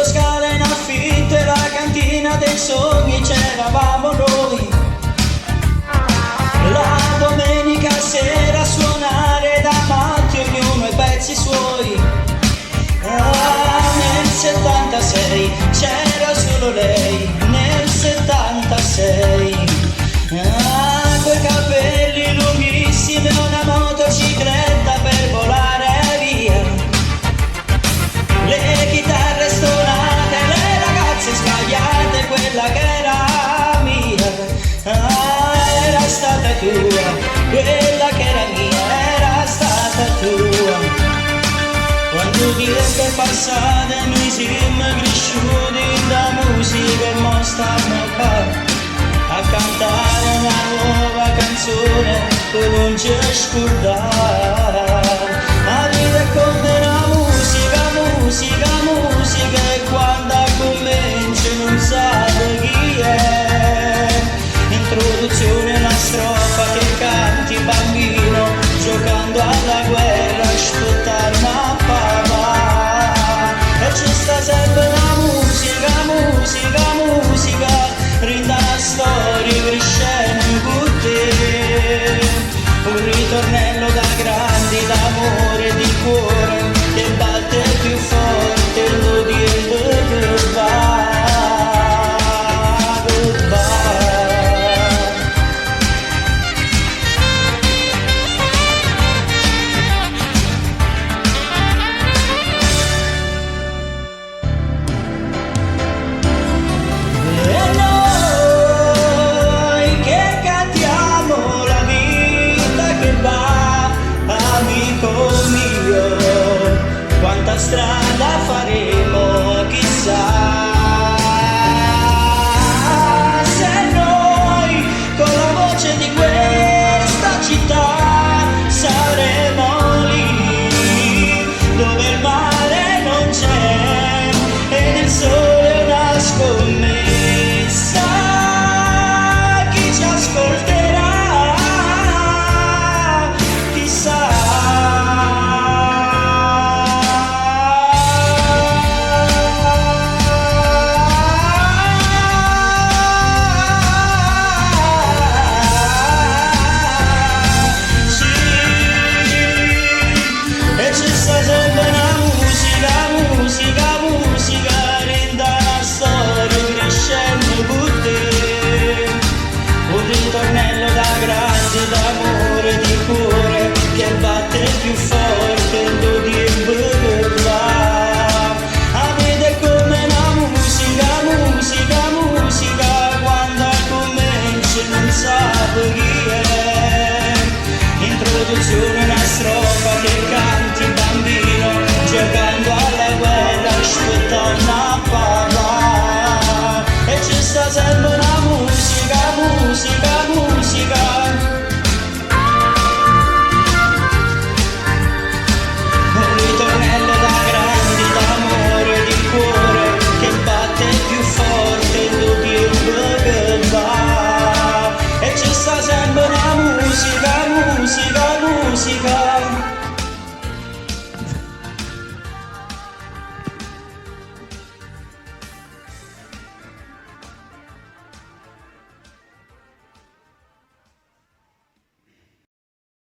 Scala in affitto e la cantina dei sogni c'eravamo noi. La domenica sera a suonare da matti ognuno i pezzi suoi. Nel 76 c'era solo lei, nel 76. Coi capelli lunghissimi e una motocicletta per volare via. Le chitarre stonate, le ragazze sbagliate, quella che era mia. Era stata tua, quella che era mia, era stata tua. Quando tempo è passato e noi siamo cresciuti da musica e mo stiamo qua a cantare una nuova canzone che non ci scordare. La vita è come una musica, musica, musica, e quando comincia non sai chi è. Introduzione la strofa che canti bambino giocando alla guerra, aspettare una papà. E ci sta sempre la musica, musica, musica, rinda la storia crescendo con te. Un ritornello da grandi d'amore di cuore che batte più forte, lo dice goodbye, goodbye. E noi che cantiamo la vita che va, amico mio, quanta strada